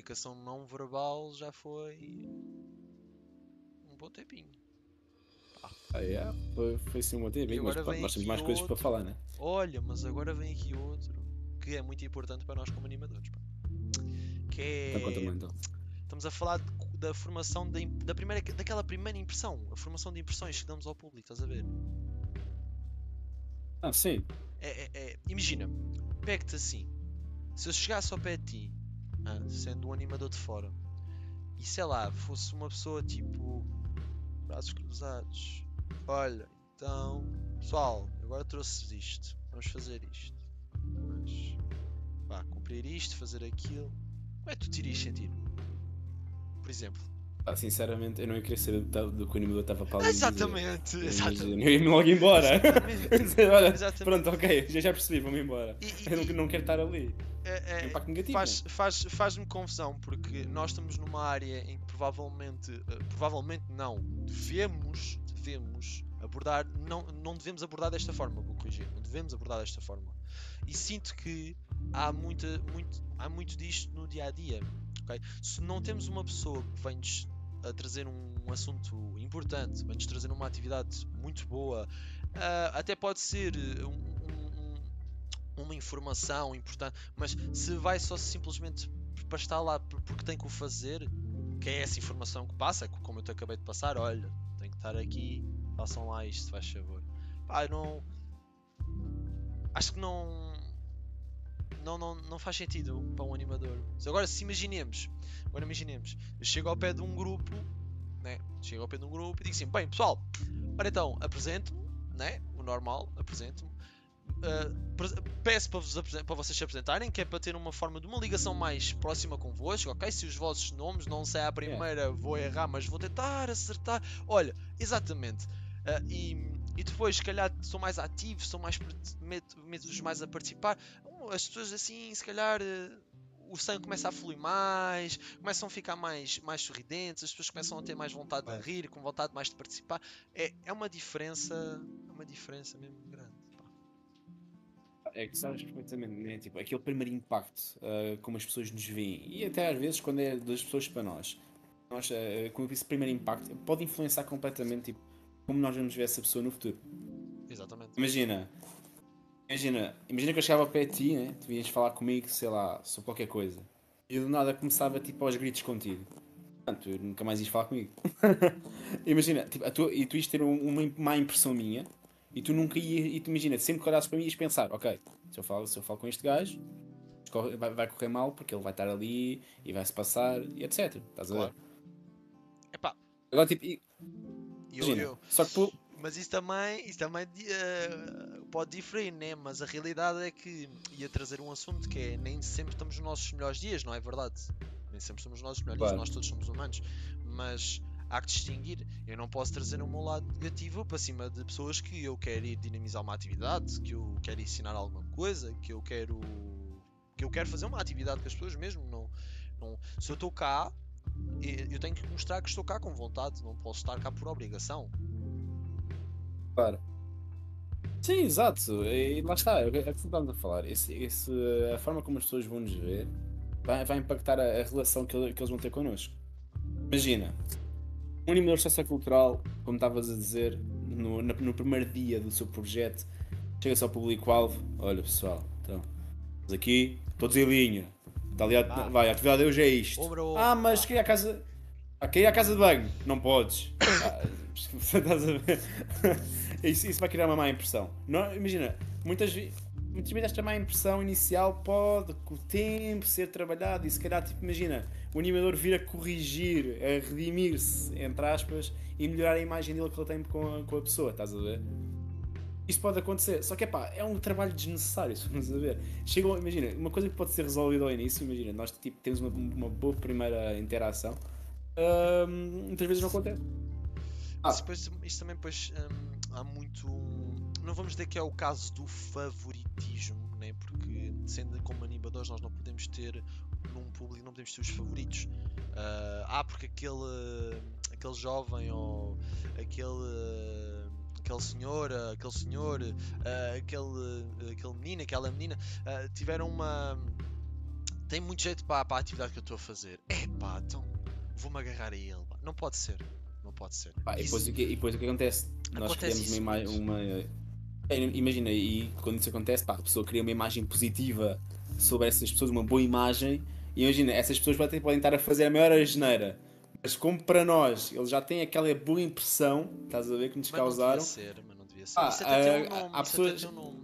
comunicação não verbal já foi um bom tempinho. Pá. Yeah, foi sim um bom E tempo, mas agora pronto, vem nós temos aqui mais coisas para falar, outro. né? Olha, mas agora vem aqui outro que é muito importante para nós como animadores. Pá. Que Então conta-me é. lá, então. Estamos a falar da formação daquela primeira impressão. A formação de impressões que damos ao público, estás a ver? Ah, sim. Imagina, pega-te assim. Se eu chegasse ao pé de ti, sendo um animador de fora, e sei lá, fosse uma pessoa tipo, braços cruzados, olha, então, pessoal, agora trouxe isto, vamos fazer isto, mas, pá, cumprir isto, fazer aquilo, como é que tu te irias sentir? Por exemplo. Ah, sinceramente, eu não ia querer saber do que o animador estava para ali dizer. Exatamente, Imagina, eu ia-me exatamente, logo embora. exatamente, Dizer, olha, pronto, exatamente. ok, já percebi, vou-me embora. E, Eu e- não quero estar ali. É um é- é- impacto negativo, né? faz-me confusão porque nós estamos numa área em que provavelmente não, devemos abordar, não devemos abordar desta forma, vou corrigir, não devemos abordar desta forma. E sinto que há muito disto no dia a dia. Ok? Se não temos uma pessoa que vem-nos a trazer um assunto importante, vem-nos trazer uma atividade muito boa, até pode ser uma informação importante, mas se vai só simplesmente para estar lá porque tem que o fazer, que é essa informação que passa, como eu te acabei de passar, olha, tem que estar aqui, façam lá isto, faz favor. Pá, não. Acho que não faz sentido para um animador. Agora, se imaginemos, eu chego ao pé de um grupo, né? Chego ao pé de um grupo e digo assim: bem, pessoal, ora então, apresento-me, né? O normal, apresento-me. Peço para vocês se apresentarem, que é para ter uma forma de uma ligação mais próxima convosco, ok? Se os vossos nomes não sei à Yeah. primeira, vou errar, mas vou tentar acertar. Olha, exatamente. E depois, se calhar, sou mais ativo, meto-vos mais a participar. As pessoas assim, se calhar, o sangue começa a fluir mais, começam a ficar mais sorridentes, as pessoas começam a ter mais vontade de Claro. rir, com vontade mais de participar. É uma diferença mesmo grande. É que sabes perfeitamente, né? Tipo, aquele primeiro impacto, como as pessoas nos veem, e até às vezes quando é das pessoas para nós, com esse primeiro impacto, pode influenciar completamente tipo, como nós vamos ver essa pessoa no futuro. Exatamente. Imagina, imagina que eu chegava ao pé de ti, né? Tu vinhas falar comigo, sei lá, sobre qualquer coisa, e do nada começava tipo aos gritos contigo. Portanto, tu nunca mais ias falar comigo. Imagina, tipo, e tu ias ter uma má impressão minha, e tu nunca ias, e tu imagina, sempre que olhasses para mim ias pensar, ok, se eu falo com este gajo, vai correr mal porque ele vai estar ali e vai se passar e etc. Estás a ver? Claro. Epá, Agora tipo, eu, imagina, eu, só que mas isso também pode diferir, né? Mas a realidade é que ia trazer um assunto que é nem sempre estamos nos nossos melhores dias, não é verdade? Nem sempre estamos nos nossos melhores dias, claro, nós todos somos humanos, mas há que distinguir. Eu não posso trazer o meu lado negativo para cima de pessoas que eu quero ir dinamizar uma atividade, que eu quero ensinar alguma coisa, que eu quero fazer uma atividade com as pessoas mesmo. Se eu estou cá, eu tenho que mostrar que estou cá com vontade, não posso estar cá por obrigação. claro. Sim, exato. E lá está, é o que estamos a falar. A forma como as pessoas vão nos ver vai impactar a relação que eles vão ter connosco. Imagina, um animador sociocultural, como estavas a dizer, no primeiro dia do seu projeto, chega-se ao público-alvo. Olha pessoal, então, estamos aqui, todos em linha. Está ali Vá, vai, a atividade de hoje é isto. ombro a Ah, ombro, mas vá. queria a casa. Ah, queria a casa de banho. Não podes. Ah, estás a ver? Isso vai criar uma má impressão. Não, imagina, muitas vezes esta má impressão inicial pode, com o tempo, ser trabalhado e se calhar, tipo, imagina, o animador vir a corrigir, a redimir-se, entre aspas, e melhorar a imagem dele que ele tem com a pessoa, estás a ver? Isso pode acontecer, só que é um trabalho desnecessário, se vamos a ver. Imagina, uma coisa que pode ser resolvida ao início, imagina, nós tipo, temos uma boa primeira interação, muitas vezes não acontece. Mas Ah, depois, isto também depois, há muito. Não vamos dizer que é o caso do favoritismo, né? Porque sendo como animadores nós não podemos ter num público, não podemos ter os favoritos. Porque aquele jovem ou aquele senhor, aquele menino, aquela menina tiveram tem muito jeito para a atividade que eu estou a fazer. Epá, então vou-me agarrar a ele. Pá. Não pode ser. Não pode ser. Pá, e Isso depois o que acontece? Nós acontece criamos uma isso imagem. muito. Imagina, e quando isso acontece, pá, a pessoa cria uma imagem positiva sobre essas pessoas, uma boa imagem, e imagina, essas pessoas podem estar a fazer a maior asneira, mas como para nós eles já têm aquela boa impressão, estás a ver, que nos Mas não devia causaram, ser, mas não devia ser. pá, Isso até tem um nome, há isso até pessoas. tem um nome.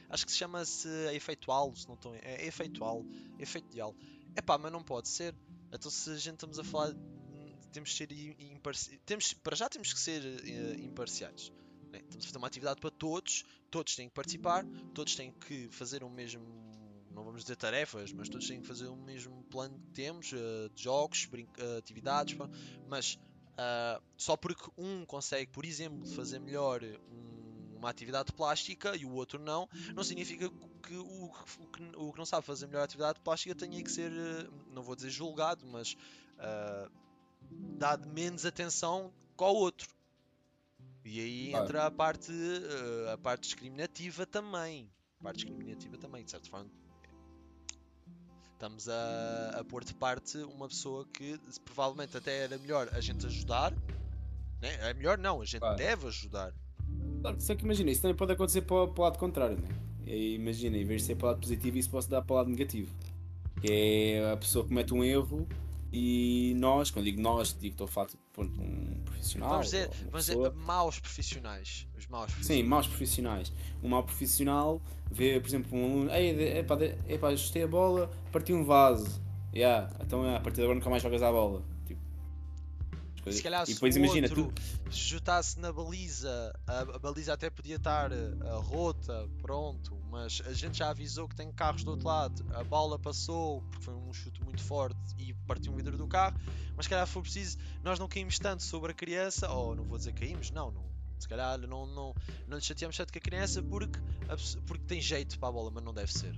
Acho que se chama-se efeitual, se não estou é efeitual, efeito dial. Epá, mas não pode ser. Então se a gente estamos a falar, temos que ser imparciais, para já temos que ser imparciais. Né? Estamos a fazer uma atividade para todos, todos têm que participar, todos têm que fazer o mesmo, não vamos dizer tarefas, mas todos têm que fazer o mesmo plano que temos, de jogos, atividades, pá. Mas só porque um consegue, por exemplo, fazer melhor uma atividade plástica e o outro não, não significa que o que não sabe fazer melhor atividade plástica tenha que ser, não vou dizer julgado, mas dado menos atenção que ao outro. E aí Pá, entra a parte discriminativa também. A parte discriminativa também, de certa forma. Estamos a pôr de parte uma pessoa que provavelmente até era melhor a gente ajudar. Né? É melhor não, a gente pá. deve ajudar. Só que imagina, isso também pode acontecer para o lado contrário, né? E aí, imagina, em vez de ser para o lado positivo, isso pode dar para o lado negativo. Que é a pessoa comete um erro e nós, quando digo nós, digo estou a falar de pronto, um profissional ou uma Vamos dizer pessoa. maus profissionais. Os maus Sim, profissionais. maus profissionais. Um mau profissional vê, por exemplo, um aluno, ei, epá, ajustei a bola, parti um vaso. Yeah, então a partir de agora nunca mais jogas à bola. Tipo, as Se coisas. calhar E se o depois imagina, tu. outro juntasse na baliza, a baliza até podia estar rota, pronto, mas a gente já avisou que tem carros do outro lado, a bola passou, porque foi um chute muito forte e partiu um vidro do carro, mas se calhar foi preciso, nós não caímos tanto sobre a criança, ou não vou dizer caímos, não, se calhar não lhe chateamos tanto com a criança porque tem jeito para a bola, mas não deve ser.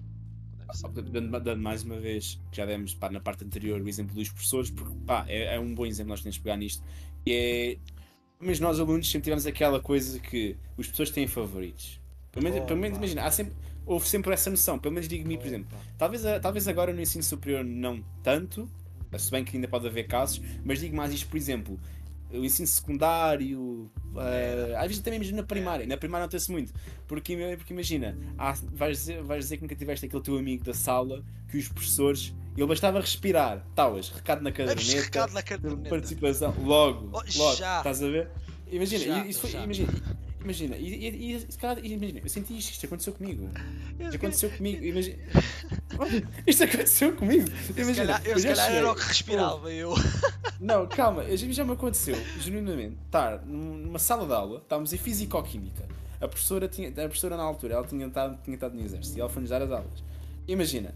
Não deve ser. Dando mais uma vez, que já demos pá, na parte anterior o exemplo dos professores, porque pá, é um bom exemplo, nós temos que pegar nisto. Que é. Mas nós alunos sempre tivemos aquela coisa que os professores têm favoritos. Pelo menos Opa, imagina, houve sempre essa noção. Pelo menos digo-me, por exemplo, opa. talvez agora no ensino superior não tanto, se bem que ainda pode haver casos, mas digo mais isto, por exemplo, o ensino secundário, Era, às vezes até mesmo na era. primária. Na primária nota-se muito, porque imagina, vais dizer que nunca tiveste aquele teu amigo da sala que os professores, ele bastava respirar, talas, recado na caderneta, Recado na caderneta. participação, logo, Oh, já, estás a ver? Imagina, isso foi, já. imagina, se calhar, imagina, eu senti isto aconteceu comigo. Eu Isto se calhar, aconteceu comigo, imagina. Isto aconteceu comigo. Imagina, eu eu se já calhar era o cheguei. que respirava, eu. Não, calma, já me aconteceu, genuinamente, estar numa sala de aula, estávamos em Fisicoquímica. A professora na altura, ela tinha estado no exército e ela foi-nos dar as aulas. Imagina,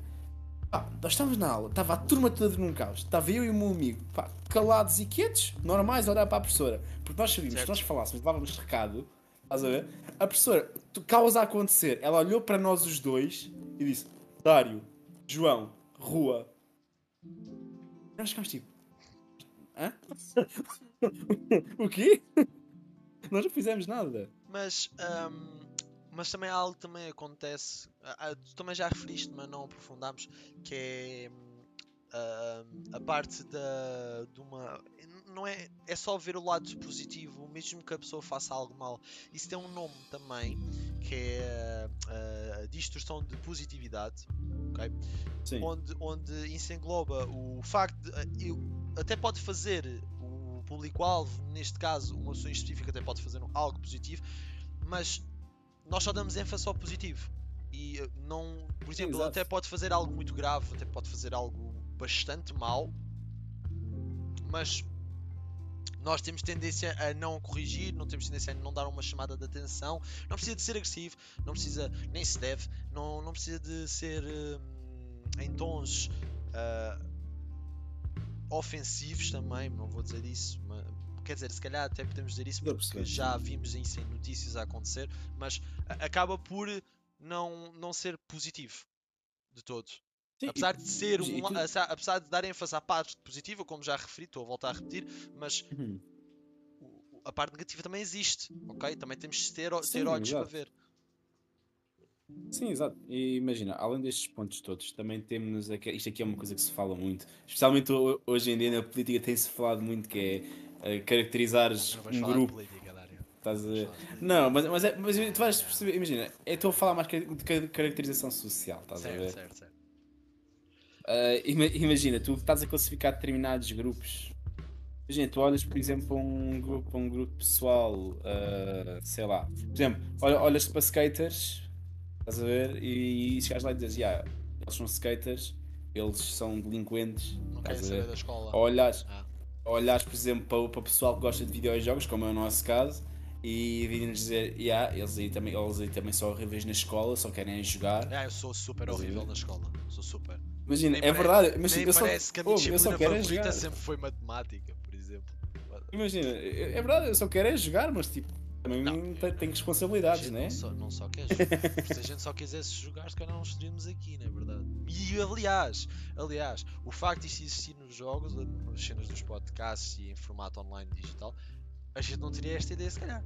pá, nós estávamos na aula, estava a turma toda num caos, estava eu e o meu amigo, pá, calados e quietos, normais, a olhar para a professora. Porque nós sabíamos, se Certo. nós falássemos, levávamos recado, estás a ver? A professora, caos a acontecer, ela olhou para nós os dois e disse: Dário, João, Rua. E nós ficámos tipo: hã? O quê? Nós não fizemos nada. Mas, mas também há algo que também acontece. Tu também já referiste, mas não aprofundámos, que é a parte de uma. Não é, é só ver o lado positivo, mesmo que a pessoa faça algo mal. Isso tem um nome também, que é a distorção de positividade. Ok? Sim. Onde isso engloba o facto de. Até pode fazer o público-alvo, neste caso, uma pessoa em específico, até pode fazer algo positivo, mas nós só damos ênfase ao positivo. E não. Por Sim, exemplo, ele exato. até pode fazer algo muito grave, até pode fazer algo bastante mau, mas nós temos tendência a não corrigir, não temos tendência a não dar uma chamada de atenção. Não precisa de ser agressivo, não precisa, nem se deve, não precisa de ser em tons ofensivos também, não vou dizer isso, mas, quer dizer, se calhar até podemos dizer isso Estou a porque perceber, já sim. vimos isso em notícias a acontecer, mas acaba por não ser positivo de todo. Sim, Apesar de ser e tu. apesar de dar ênfase à parte positiva, como já referi, estou a voltar a repetir, mas Uhum. a parte negativa também existe, ok? Também temos de ter olhos Sim, para exato. ver. Sim, exato. E imagina, além destes pontos todos, também temos isto aqui é uma coisa que se fala muito, especialmente hoje em dia na política tem-se falado muito que é caracterizares Não vais um falar de grupo. política, Dário. Estás a Vamos ver? falar de política. Não, mas tu vais perceber, imagina, eu estou a falar mais de caracterização social, estás a Certo, ver? certo, certo. Imagina, tu estás a classificar determinados grupos. Imagina, tu olhas, por exemplo, para um grupo pessoal, sei lá, por exemplo, olhas para skaters, estás a ver, e chegas lá e dizes, yeah, eles são skaters, eles são delinquentes, Não querem estás a saber ver? da escola. Ou olhas, Ah, olhas, por exemplo, para o pessoal que gosta de videojogos, como é o nosso caso, e virem-nos dizer, yeah, eles aí também são horríveis na escola, só querem jogar. eu sou super Estás a horrível ver? na escola. Sou super. Imagina, Nem, é verdade, nem imagina, parece que a minha eu só disciplina quero é favorita jogar. sempre foi matemática, por exemplo. Imagina, é verdade, eu só quero é jogar, mas tipo, Não, também tenho a responsabilidades, gente né? não só quer jogar. Se a gente só quisesse jogar, se calhar não estaríamos aqui, não é verdade? E aliás, o facto de isto existir nos jogos, nas cenas dos podcasts e em formato online digital, a gente não teria esta ideia, se calhar.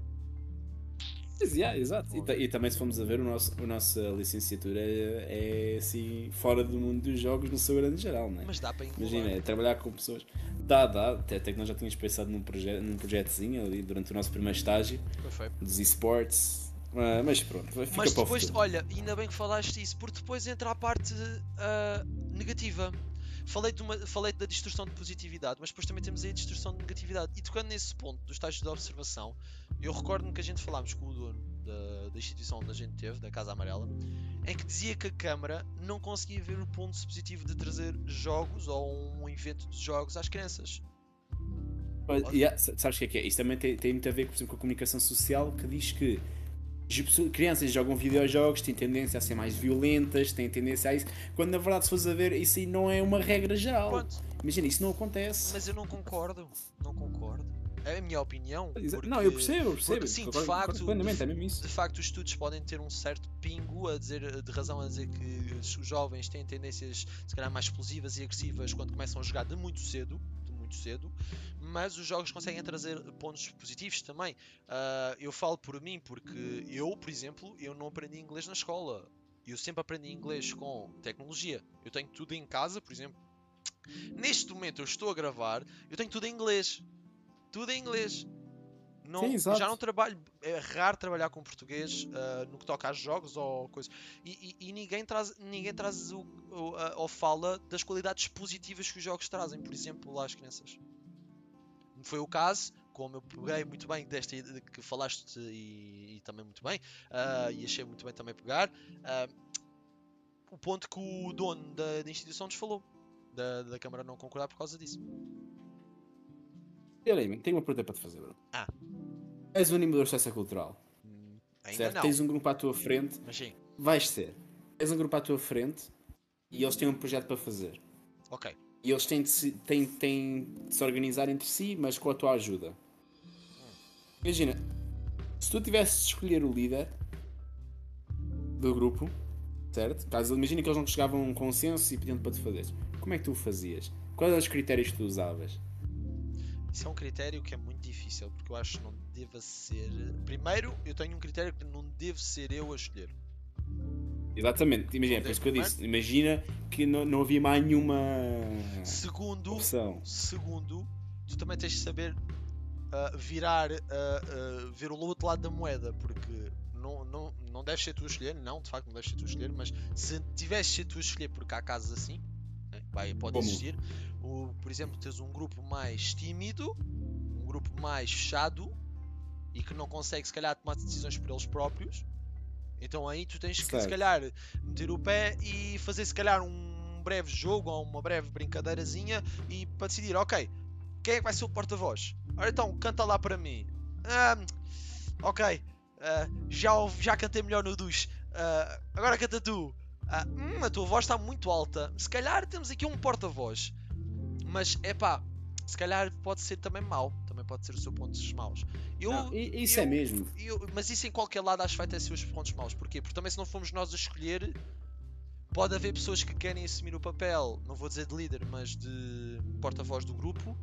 Mas, yeah, exato. Óbvio. E também se formos a ver, a nossa licenciatura é assim, fora do mundo dos jogos no seu grande geral, né? Mas dá para Imagina, englobar. é trabalhar com pessoas. Dá, até que nós já tínhamos pensado num projetozinho ali durante o nosso primeiro estágio Foi. dos esportes. Mas pronto, fica Mas para o depois, futuro. olha, ainda bem que falaste isso, porque depois entra a parte negativa. Falei da distorção de positividade, mas depois também temos aí a distorção de negatividade. E tocando nesse ponto dos estágios de observação, eu recordo-me que a gente falámos com o dono da instituição onde a gente teve, da Casa Amarela, em que dizia que a Câmara não conseguia ver o ponto positivo de trazer jogos ou um evento de jogos às crianças. Yeah, sabes o que é? Isso também tem muito a ver, por exemplo, com a comunicação social que diz que crianças jogam videojogos, têm tendência a ser mais violentas, têm tendência a isso, quando na verdade se fores a ver isso aí não é uma regra geral. Pronto, Imagina, isso não acontece. mas eu não concordo. Não concordo. É a minha opinião. Não, eu percebo. Porque sim, Concordo plenamente, é mesmo isso. de facto os estudos podem ter um certo pingo de razão a dizer que os jovens têm tendências se calhar mais explosivas e agressivas quando começam a jogar de muito cedo, mas os jogos conseguem trazer pontos positivos também. Eu falo por mim porque eu, por exemplo, eu não aprendi inglês na escola. Eu sempre aprendi inglês com tecnologia. Eu tenho tudo em casa, por exemplo. Neste momento eu estou a gravar, eu tenho tudo em inglês. Tudo em inglês. Não, Sim, exato. já não trabalho, é raro trabalhar com português no que toca a jogos ou coisa. E ninguém traz ou fala das qualidades positivas que os jogos trazem, por exemplo, lá às crianças. Foi o caso, como eu peguei muito bem desta que falaste e também muito bem, e achei muito bem também pegar, o ponto que o dono da instituição nos falou, da Câmara não concordar por causa disso. Olha aí, tenho uma pergunta para te fazer, Bruno. Ah. És um animador sociocultural. Ainda Certo? não. Tens um grupo à tua frente. Mas sim. Vais ser. Tens um grupo à tua frente e eles têm um projeto para fazer. Ok. E eles têm de se organizar entre si, mas com a tua ajuda. Imagina, se tu tivesses de escolher o líder do grupo, certo? Imagina que eles não chegavam a um consenso e pediam para te fazer. Como é que tu o fazias? Quais eram os critérios que tu usavas? Isso é um critério que é muito difícil, porque eu acho que não deva ser... Primeiro, eu tenho um critério que não devo ser eu a escolher. Exatamente, imagina, por isso que eu disse. Imagina que não havia mais nenhuma opção. Segundo, tu também tens de saber ver o outro lado da moeda, porque não deves ser tu a escolher, não, de facto não deves ser tu a escolher, mas se tivesse ser tu a escolher, porque há casos assim, né, pode existir, por exemplo, tens um grupo mais tímido, um grupo mais fechado e que não consegue se calhar tomar decisões por eles próprios. Então aí tu tens que se calhar meter o pé e fazer se calhar um breve jogo ou uma breve brincadeirazinha e para decidir, ok, quem é que vai ser o porta-voz? Ora então, canta lá para mim. Ok, já cantei melhor no duche. Agora canta tu. A tua voz está muito alta. Se calhar temos aqui um porta-voz. Mas é pá, se calhar pode ser também mau. Também pode ser o seu ponto dos maus. Isso é mesmo. Mas isso em qualquer lado acho que vai ter seus pontos maus. Porquê? Porque também se não formos nós a escolher, pode haver pessoas que querem assumir o papel, não vou dizer de líder, mas de porta-voz do grupo.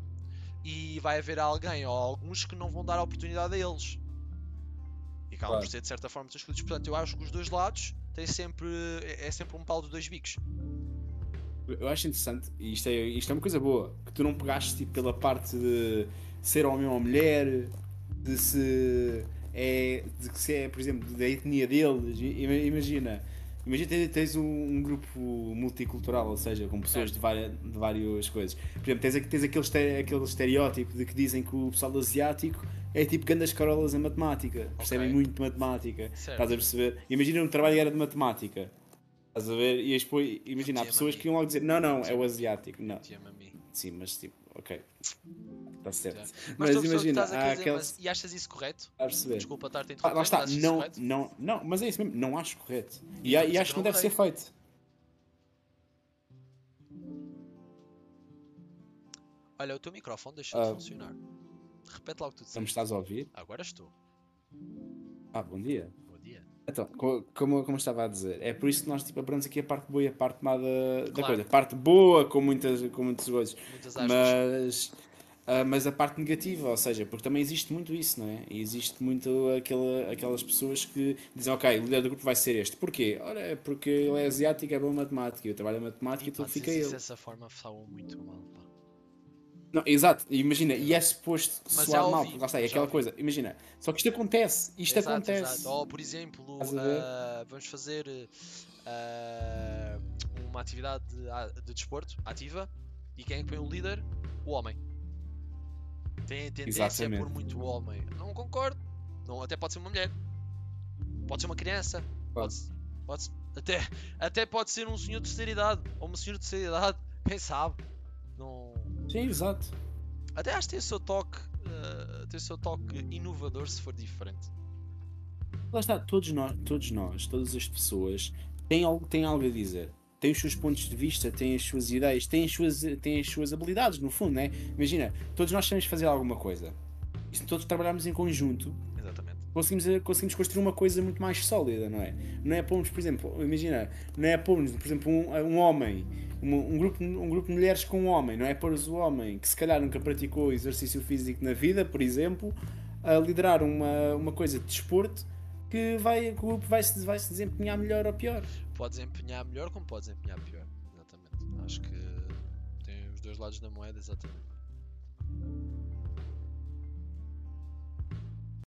E vai haver alguém ou alguns que não vão dar a oportunidade a eles. E acabam por ser de certa forma escolhidos. Portanto, eu acho que os dois lados tem sempre, é sempre um pau de dois bicos. Eu acho interessante, e isto é uma coisa boa, que tu não pegaste tipo, pela parte de ser homem ou mulher, de que se é, por exemplo, da etnia deles. Imagina tens um grupo multicultural, ou seja, com pessoas de várias coisas. Por exemplo, tens aquele estereótipo de que dizem que o pessoal asiático é tipo grandes carolas em matemática, percebem muito matemática. Certo. Estás a perceber? Imagina um trabalho que era de matemática. Estás a ver? E depois, imagina, há pessoas que iam logo dizer: não, é o asiático. Não. Sim, mas tipo, ok. Está certo. Mas imagina, há aqueles... E achas isso correto? A perceber. Desculpa estar-te a interromper. Lá está, não, mas é isso mesmo, não acho correto. E acho que não deve ser feito. Olha, o teu microfone deixou de funcionar. Repete lá o que tu disseste. Não me estás a ouvir? Agora estou. Bom dia. Bom dia. Então, como eu estava a dizer, é por isso que nós tipo, aprendemos aqui a parte boa e a parte má da coisa. A parte boa, com muitas coisas. Muitas aspas. Mas a parte negativa, ou seja, porque também existe muito isso, não é? E existe muito aquelas pessoas que dizem: ok, o líder do grupo vai ser este. Porquê? Ora, é porque ele é asiático, é bom em matemática, eu trabalho em matemática, então fica ele. Dessa forma soa muito mal, pá. Não, exato, imagina, e é suposto soar mal, porque lá está, é aquela ouvi. coisa, imagina, só que isto acontece, Exato. Ou, por exemplo, vamos fazer uma atividade de desporto ativa, e quem é que põe o líder? O homem. Tem a tendência a pôr muito o homem. Não concordo. Não, até pode ser uma mulher. Pode ser uma criança. Pode até pode ser um senhor de terceira idade. Ou uma senhora de terceira idade. Quem sabe? Não... Sim, exato. Até acho que tem o seu toque. Inovador se for diferente. Lá está, todos nós, todas as pessoas têm algo a dizer. Têm os seus pontos de vista, têm as suas ideias, têm as suas habilidades, no fundo, né? Imagina, todos nós temos de fazer alguma coisa. E se todos trabalharmos em conjunto, exatamente, conseguimos construir uma coisa muito mais sólida, não é? Não é pormos, por exemplo, imagina, não é pormos, por exemplo, um homem, um grupo de mulheres com um homem, não é pôr-os o homem que se calhar nunca praticou exercício físico na vida, por exemplo, a liderar uma coisa de desporto que o grupo vai se desempenhar melhor ou pior. Pode desempenhar melhor como pode desempenhar pior. Exatamente. Acho que tem os dois lados da moeda, exatamente.